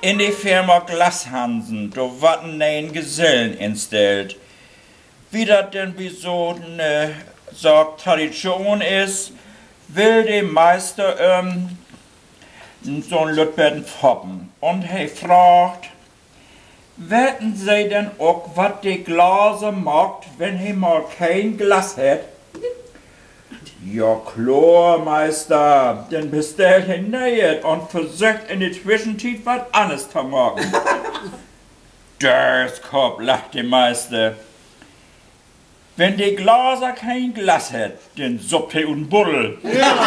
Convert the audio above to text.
In die Firma Glashansen, da watten ein Gesellen instellt. Wie das denn wie so eine Tradition ist, will der Meister so ein Lütbetten foppen. Und er fragt, wetten Sie denn auch, was die Glase macht, wenn er mal kein Glas hat? Ja klar, Meister, dann bestellt er neues und versucht in der Zwischenzeit was anderes zu machen. Das Kopf, lacht der Meister. Wenn die Glaser kein Glas hat, dann suppt er und Buddel. Ja.